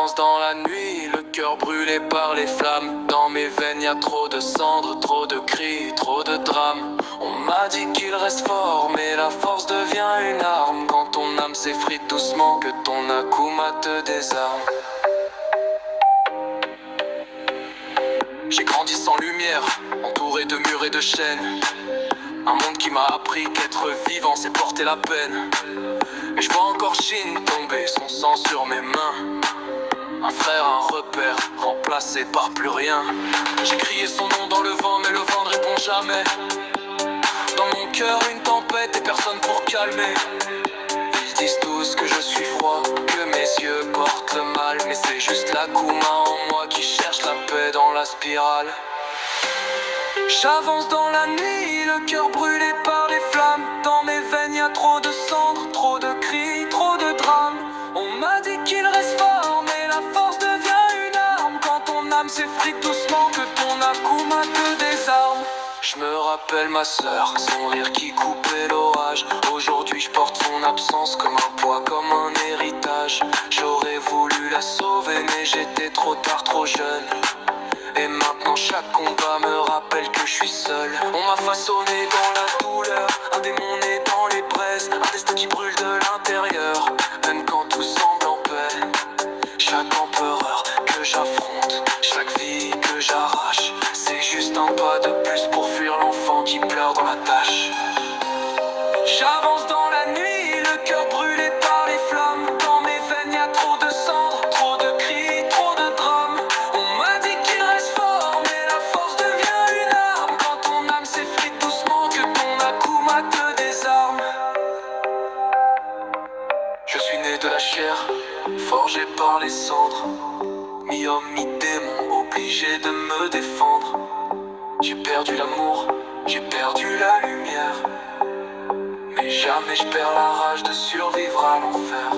J'avance dans la nuit, le cœur brûlé par les flammes. Dans mes veines y a trop de cendres, trop de cris, trop de drames. On m'a dit qu'il reste fort, mais la force devient une arme. Quand ton âme s'effrite doucement, que ton akuma te désarme. J'ai grandi sans lumière, entouré de murs et de chaînes. Un monde qui m'a appris qu'être vivant c'est porter la peine. Et je vois encore Shin tomber, son sang sur mes mains. Un frère, un repère, remplacé par plus rien. J'ai crié son nom dans le vent, mais le vent ne répond jamais. Dans mon cœur une tempête et personne pour calmer. Ils disent tous que je suis froid, que mes yeux portent le mal. Mais c'est juste l'akuma en moi qui cherche la paix dans la spirale. J'avance dans la nuit, le cœur brûlé par les flammes. Dans mes veines y a trop de cendres, trop de cris, trop de drames. On m'a dit qu'il reste fort, mais la force devient une arme. Quand ton âme s'effrite doucement, que ton akuma te désarme. Je me rappelle ma sœur, son rire qui coupait l'orage. Aujourd'hui je porte son absence comme un poids, comme un héritage. J'aurais voulu la sauver mais j'étais trop tard, trop jeune. Et maintenant chaque combat me rappelle que je suis seul. On m'a façonné dans la douleur, un démon né dans les braises, un destin qui brûle de l'intérieur. Même quand tout semble en paix, chaque empereur que j'affronte, chaque vie que j'arrache, c'est juste un pas de plus pour fuir l'enfant qui pleure dans la tâche. J'avance dans la nuit, le cœur brûlé par les flammes. Dans mes veines y a trop de cendres, trop de cris, trop de drames. On m'a dit qu'il reste fort, mais la force devient une arme. Quand ton âme s'effrite doucement, que ton akuma te désarme. Je suis né de la chair, forgé par les cendres. Mi-homme, mi-démon, obligé de me défendre. J'ai perdu l'amour, j'ai perdu la lumière. Mais jamais je perds la rage de survivre à l'enfer.